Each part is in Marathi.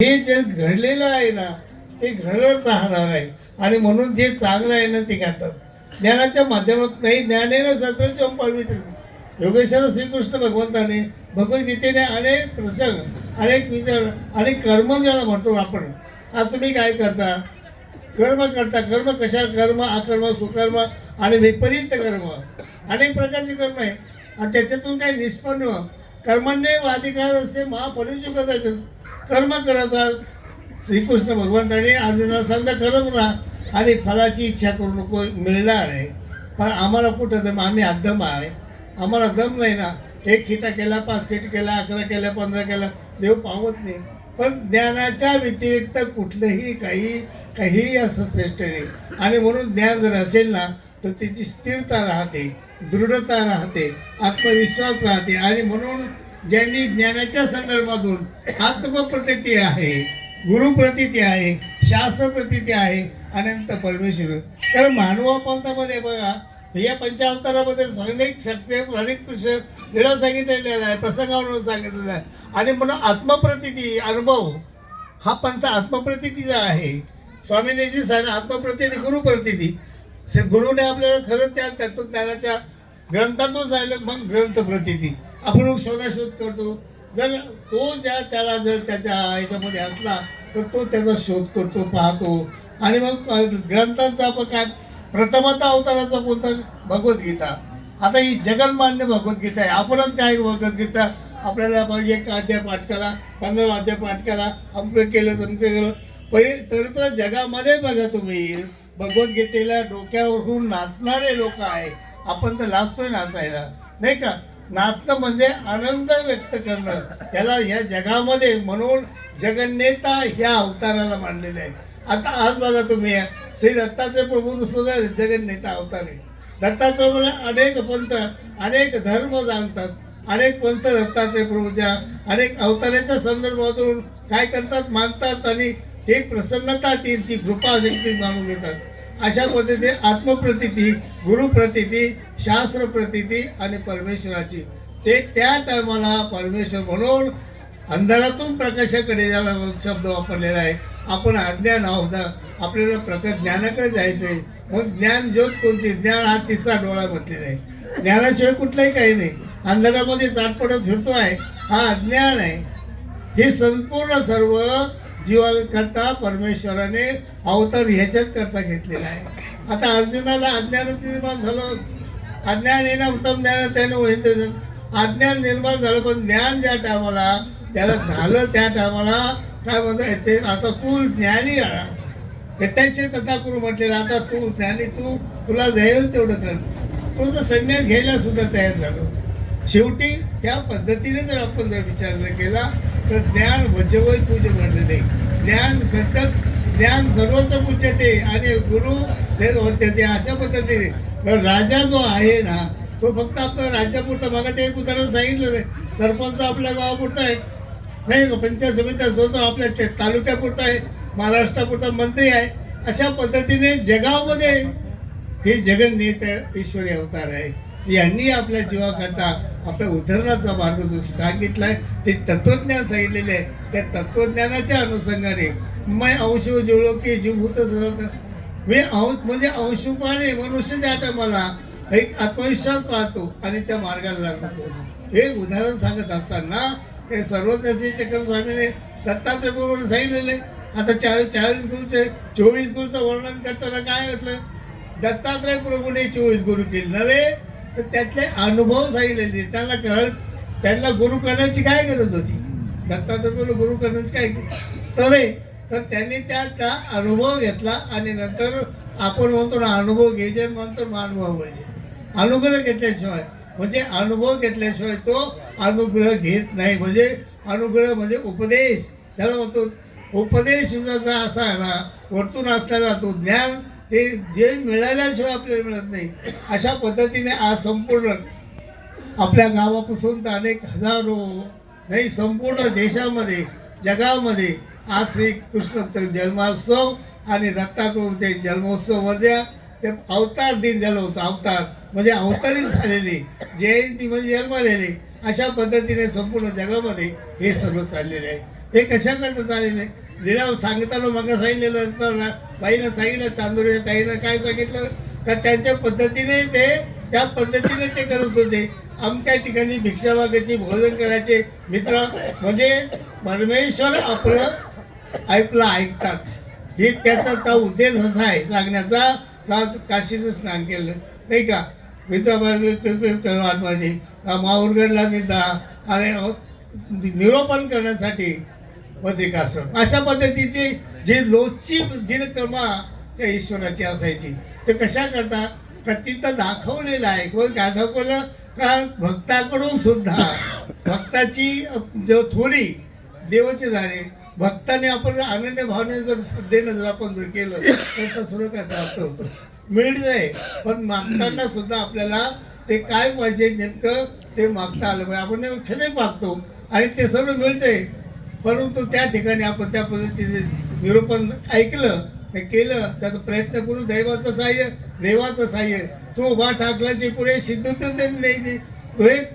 हे जे घडलेलं आहे ना ते घडत राहणार आहे आणि म्हणून जे चांगलं आहे ना ते घेतात. ज्ञानाच्या माध्यमातून नाही ज्ञानेनं सत्वचम पावित्र्य योगेश्वर श्रीकृष्ण भगवंताने भगवद्गीतेने अनेक प्रसंग अनेक विचार अनेक कर्म ज्याला म्हणतो आपण. आज तुम्ही काय करता? कर्म करता. कर्म कशा? कर्म अकर्म सुकर्म आणि विपरीत कर्म अनेक प्रकारचे कर्म आहे आणि त्याच्यातून काही निष्पन्न कर्मांनी वादिकाल असे महाफलिशु करायचं कर्म करतात. श्रीकृष्ण भगवंताने अर्जुनाला सांगता कर्म राहा आणि फळाची इच्छा करू नको, मिळणार आहे. पण आम्हाला कुठं दम? आम्ही अद्धम आहे, आम्हाला दम नाही ना. 1 खिटा केला, 5 खिट केला, 11 केला, 15 केला, देव पावत नाही. पण ज्ञानाच्या व्यतिरिक्त कुठलंही काहीही असं श्रेष्ठ नाही. आणि म्हणून ज्ञान जर असेल ना तर त्याची स्थिरता राहते, दृढता राहते, आत्मविश्वास राहते. आणि म्हणून ज्यांनी ज्ञानाच्या संदर्भातून आत्मप्रतीती आहे, गुरुप्रतीती आहे, शास्त्रप्रतीती आहे, अनंत परमेश्वर. कारण मानवापंथामध्ये बघा या पंचावतारामध्ये अनेक सत्य अनेक वेळा सांगितलेला आहे, प्रसंगावर सांगितलेला आहे. आणि म्हणून आत्मप्रतीती अनुभव हा पंथ आत्मप्रतीतीचा आहे. स्वामींनी सांग आत्मप्रतीती गुरुप्रतीती. गुरुने आपल्याला खरंच त्या तत्वज्ञानाच्या ग्रंथातून जायला मग ग्रंथ प्रतीती आपण शोधाशोध करतो. जर तो त्याला जर त्याच्या ह्याच्यामध्ये असला तर तो त्याचा शोध करतो, पाहतो. आणि मग ग्रंथांचा आपण काय प्रथमतः अवताराचा कोणता? भगवद्गीता. आता ही जगन्मान्य भगवद्गीता आहे. आपणच काय भगवद्गीता आपल्याला एक अध्याय पाठ केला, 15 अध्याय पाठ केला, अमकं केलं तमकं केलं. पहिले तर जगामध्ये बघा तुम्ही भगवद्गीतेला डोक्यावरून नाचणारे लोक आहे. आपण तर लाजतोय नाचायला, नाही का? नाचणं म्हणजे आनंद व्यक्त करणं. त्याला या जगामध्ये म्हणून जगन्नेता ह्या अवताराला मानलेलं आहे. आता आज बघा तुम्ही श्री दत्तात्रय प्रभू सुद्धा जगन्नेता अवतार आहे. दत्तात्रय प्रभूला अनेक पंथ अनेक धर्म जाणतात. अनेक पंथ दत्तात्रय प्रभूच्या अनेक अवताराच्या संदर्भातून काय करतात? मानतात आणि ते प्रसन्नता ती कृपाशक्ती मानून घेतात. अशा पद्धतीने आत्मप्रतीती, गुरुप्रतीती, शास्त्रप्रतीती आणि परमेश्वराची ते त्या टायमाला परमेश्वर म्हणून अंधारातून प्रकाशाकडे ज्याला शब्द वापरलेला आहे. आपण अज्ञान आहोत, आपल्याला प्रकाश ज्ञानाकडे जायचं आहे. मग ज्ञान ज्योत कोणती? ज्ञान हा तिसरा डोळा म्हटलेला आहे. ज्ञानाशिवाय कुठलाही काही नाही. अंधारामध्ये चाटपडत फिरतो आहे हा अज्ञान आहे. हे संपूर्ण सर्व जीवाकरता परमेश्वराने अवतार ह्याच्यात करता घेतलेला आहे. आता अर्जुनाला अज्ञान निर्माण झालं. अज्ञान येणं उत्तम ज्ञान त्यानं होईल. अज्ञान निर्माण झालं पण ज्ञान ज्या टायमाला त्याला झालं त्या टायमाला काय म्हणतात ते आता तू ज्ञानी आला त्याचे तथा करू म्हटलेलं. आता तू ज्ञानी, तुला जाईल तेवढं कर. तो जर संन्यास घ्यायला सुद्धा तयार झालो. शेवटी त्या पद्धतीने जर आपण जर विचार केला तर ज्ञान वजवय पूज्य म्हटलेले. ज्ञान सतत ज्ञान सर्वत्र पूज्यते आणि गुरु ते होते. अशा पद्धतीने तर राजा जो आहे ना तो फक्त आपल्या राज्यापुरता. बघा ते एक उदाहरण सांगितलं नाही. सरपंच आपल्या गावापुरता आहे नाही, पंचायत समिती असतो आपल्या तालुक्यापुरता आहे, महाराष्ट्रापुरता मंत्री आहे. अशा पद्धतीने जगामध्ये हे जगन्नेता ईश्वरी अवतार आहे. यांनी आपल्या जीवाकरता आपल्या उद्धरणाचा मार्ग जो सांगितला आहे ते तत्त्वज्ञान सांगितलेले आहे. त्या तत्त्वज्ञानाच्या अनुषंगाने मैं अंश जुळो की जीवभूत सर्व मी अंश म्हणजे अंशुपाने मनुष्य ज्या टायमाला एक आत्मविश्वास पाहतो आणि त्या मार्गाला लागतो. हे उदाहरण सांगत असताना ते सर्वज्ञ चक्र स्वामीने दत्तात्रय प्रभूने सांगितलेले. आता 40 गुरुचे 24 गुरुचं वर्णन करताना काय म्हटलं? दत्तात्रय प्रभूने 24 गुरु केले नव्हे तर त्यातले अनुभव सांगितलेले. त्यांना गुरु करण्याची काय गरज होती? दत्तात्रय प्रभू गुरु करण्याची काय तर त्यांनी त्याचा अनुभव घेतला. आणि नंतर आपण म्हणतो ना अनुभव घ्यायचे नंतर अनुभव व्हायचे. अनुग्रह घेतल्याशिवाय म्हणजे अनुभव घेतल्याशिवाय तो अनुग्रह घेत नाही. म्हणजे अनुग्रह म्हणजे उपदेश त्याला म्हणतो. उपदेश जसा असा आहे ना वरतून असलेला तो ज्ञान ते जे मिळाल्याशिवाय आपल्याला मिळत नाही. अशा पद्धतीने आज संपूर्ण आपल्या गावापासून तर अनेक हजारो नाही संपूर्ण देशामध्ये जगामध्ये आज श्रीकृष्णाचा जन्मोत्सव आणि दत्तात्रयाचे जन्मोत्सवमध्ये ते अवतार दिन झालं होतं. अवतार म्हणजे अवतारित झालेले, जयंती म्हणजे जन्मलेले. अशा पद्धतीने संपूर्ण जगामध्ये हे सर्व चाललेले आहे. हे कशाकरता चाललेलं आहे? लिलाव सांगताना मग सांगितलेलं तर बाईनं सांगितलं, चांदोरीच्या ताईनं काय सांगितलं का त्यांच्या पद्धतीने ते त्या पद्धतीने ते करत होते. अमक्या ठिकाणी भिक्षा मागायची, भोजन करायचे. मित्र म्हणजे परमेश्वर आपलं ऐकतात. हे त्याचा उद्देश असा आहे सांगण्याचा का काशीचं स्नान केलं नाही का मित्रांमध्ये माहूरगडला निघा आणि निरोपण करण्यासाठी बद्रिकाश्रम अशा पद्धतीची जी रोजची दिनक्रमा त्या ईश्वराची असायची. ते कशा करता का तिथं दाखवलेलं आहे. कोण काय दाखवलं का भक्ताकडून सुद्धा भक्ताची जो थोडी देवाचे झाले भक्ताने आपण आनंद भावने जर श्रद्धेनं जर आपण जर केलं तर तसं काय प्राप्त होतं मिळतंय. पण मागताना सुद्धा आपल्याला ते काय पाहिजे नेमकं ते मागता आलं पाहिजे. आपण क्षणे मागतो आणि ते सर्व मिळतंय. परंतु त्या ठिकाणी आपण त्या पद्धतीने निरूपण ऐकलं ते केलं त्याचा प्रयत्न करू. दैवाचं सहाय्य देवाचं सहाय्य तो उभा ठाकल्याचे पुरे सिद्धूतून नाही.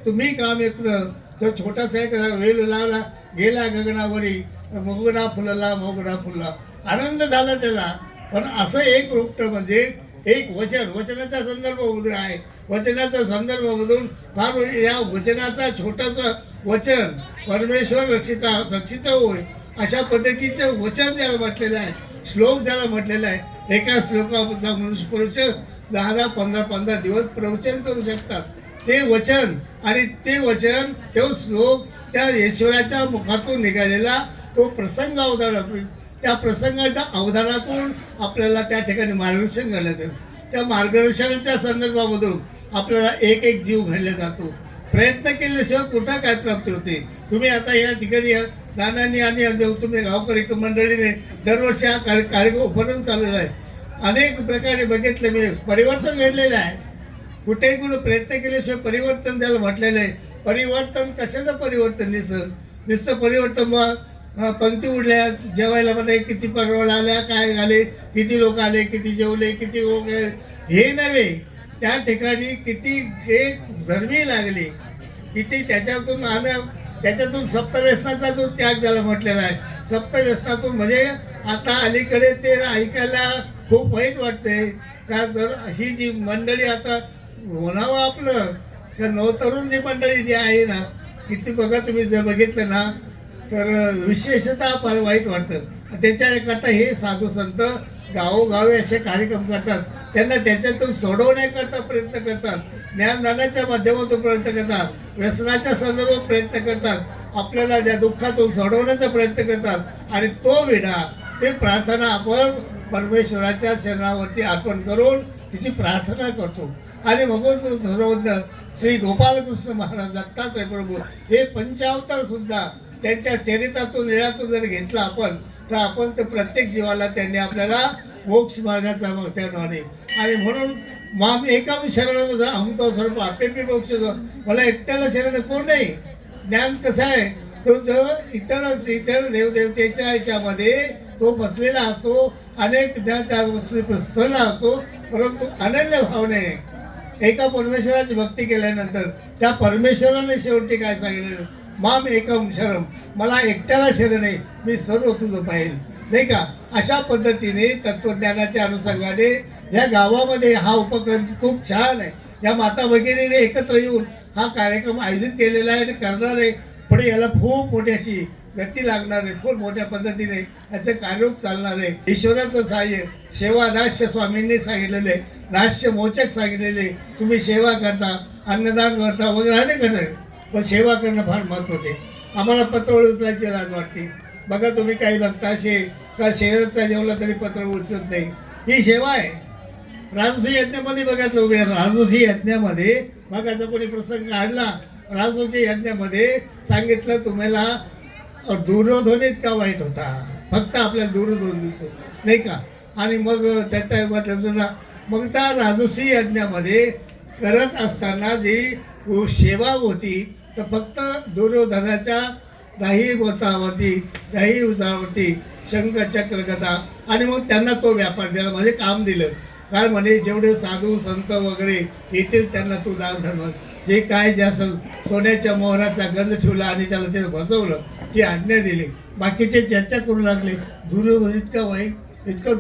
तुम्ही काम ऐकलं तो छोटासा एक वेळ लावला गेला गगनावरी मोगरा फुलला मोगरा फुलला आनंद झाला त्याला. पण असं एक रूप म्हणजे एक वचनाचा संदर्भ उद्या आहे. वचनाचा संदर्भामधून फार या वचनाचा छोटासा वचन परमेश्वर रक्षित होय अशा पद्धतीचं वचन त्याला म्हटलेलं आहे. श्लोक ज्याला म्हटलेला आहे. एका श्लोकाचा मनुष्य पुरुष 10-15 दिवस प्रवचन करू शकतात. ते वचन आणि ते वचन तो श्लोक त्या ईश्वराच्या मुखातून निघालेला तो प्रसंग अवधान त्या प्रसंगाच्या अवधानातून आपल्याला त्या ठिकाणी मार्गदर्शन करण्यात येतं. त्या मार्गदर्शनाच्या संदर्भामधून आपल्याला एक एक जीव घडला जातो. प्रयत्न केल्याशिवाय कुठं काय प्राप्ती होते. तुम्ही आता या ठिकाणी दानांनी आणि तुम्ही गावकरी मंडळीने दरवर्षी हा कार्यक्रम उपक्रम चाललेला आहे. अनेक प्रकारे बघितलं मी परिवर्तन घडलेलं आहे. कुठेही कुठं प्रयत्न केल्याशिवाय परिवर्तन त्याला म्हटलेलं आहे. परिवर्तन कशाचं परिवर्तन नुसतं परिवर्तन पंक्ती उडल्या जेवायला मध्ये किती परवळ आल्या काय आले किती लोक आले किती जेवले किती लोक हे नव्हे. त्या ठिकाणी किती एक धर्मी लागली किती त्याच्यातून सप्तव्यसनाचा जो त्याग झाला म्हटलेला आहे. सप्तव्यसनातून म्हणजे आता अलीकडे ते ऐकायला खूप वाईट वाटते का जर ही जी मंडळी आता म्हणावं आपलं तर नवतरुण जी मंडळी जी आहे ना किती बघा तुम्ही जर बघितलं ना तर विशेषतः फार वाईट वाटतं. त्याच्याकरता हे साधू संत गावोगावी असे कार्यक्रम करतात. त्यांना त्याच्यातून सोडवण्याकरता प्रयत्न करतात. ज्ञानदानाच्या माध्यमातून प्रयत्न करतात. व्यसनाच्या संदर्भात प्रयत्न करतात. आपल्याला ज्या दुःखातून सोडवण्याचा प्रयत्न करतात. आणि तो विडा ते प्रार्थना आपण परमेश्वराच्या चरणावरती अर्पण करून तिची प्रार्थना करतो. आणि भगवंत श्री गोपालकृष्ण महाराज दत्तात्रय प्रभू हे पंचावतार सुद्धा त्यांच्या चरित्रातून लीळातून जर घेतला आपण तर आपण तर प्रत्येक जीवाला त्यांनी आपल्याला मोक्ष मारण्याचा आहे. आणि म्हणून माम एकाम शरण अमतो सर्व आपे मोक्ष मला एकट्याला शरण कोण नाही. ज्ञान कसं आहे तो जर इतर देवदेवतेच्या ह्याच्यामध्ये तो बसलेला असतो. अनेक त्या बसलेला असतो. परंतु अनन्य भावने एका परमेश्वराची भक्ती केल्यानंतर त्या परमेश्वराने शेवटी काय सांगितलेलं माम एकम शरण मला एकट्याला शरण आहे मी सर्व तुझं पाहिल नाही का. अशा पद्धतीने तत्वज्ञानाच्या अनुषंगाने या गावामध्ये हा उपक्रम खूप छान आहे. या माता भगिनीने एकत्र येऊन हा कार्यक्रम आयोजित केलेला आहे आणि करणार आहे. पुढे याला खूप मोठी अशी गती लागणार आहे. खूप मोठ्या पद्धतीने याचं कार्यरूप चालणार आहे. ईश्वराचं सहाय्य सेवा दास्य स्वामींनी सांगितलेलं आहे. दास्य मोचक सांगितलेले तुम्ही सेवा करता अन्नदान करता वगैरे अनेक करता पण सेवा करणं फार महत्त्वाचं आहे. आम्हाला पत्रवळ उचलायची लाज वाटते. बघा तुम्ही काही बघता असे का शेअरचा जेवला तरी पत्र उचलत नाही. ही सेवा आहे. राजूसी यज्ञामध्ये बघायचं उभे राजूसी यज्ञामध्ये बघायचा कोणी प्रसंग काढला. राजूसी यज्ञामध्ये सांगितलं तुम्हाला दुर्योधन इतका वाईट होता फक्त आपल्याला दुर्योधन दिसतो नाही का. आणि मग त्याच्या मग त्या राजूसी यज्ञामध्ये करत असताना जी सेवा होती तर फक्त दुर्योधनाच्या दाही उचावरती शंख चक्र गदा आणि मग त्यांना तो व्यापार दिला म्हणजे काम दिलं. काय म्हणे जेवढे साधू संत वगैरे येतील त्यांना तू दान धर्म जे काय जे असेल सोन्याच्या मोहराचा गंध ठेवला आणि त्याला ते बसवलं ती आज्ञा दिली. बाकीचे चर्चा करू लागले, दुर्योधन इतका वाईट, इतका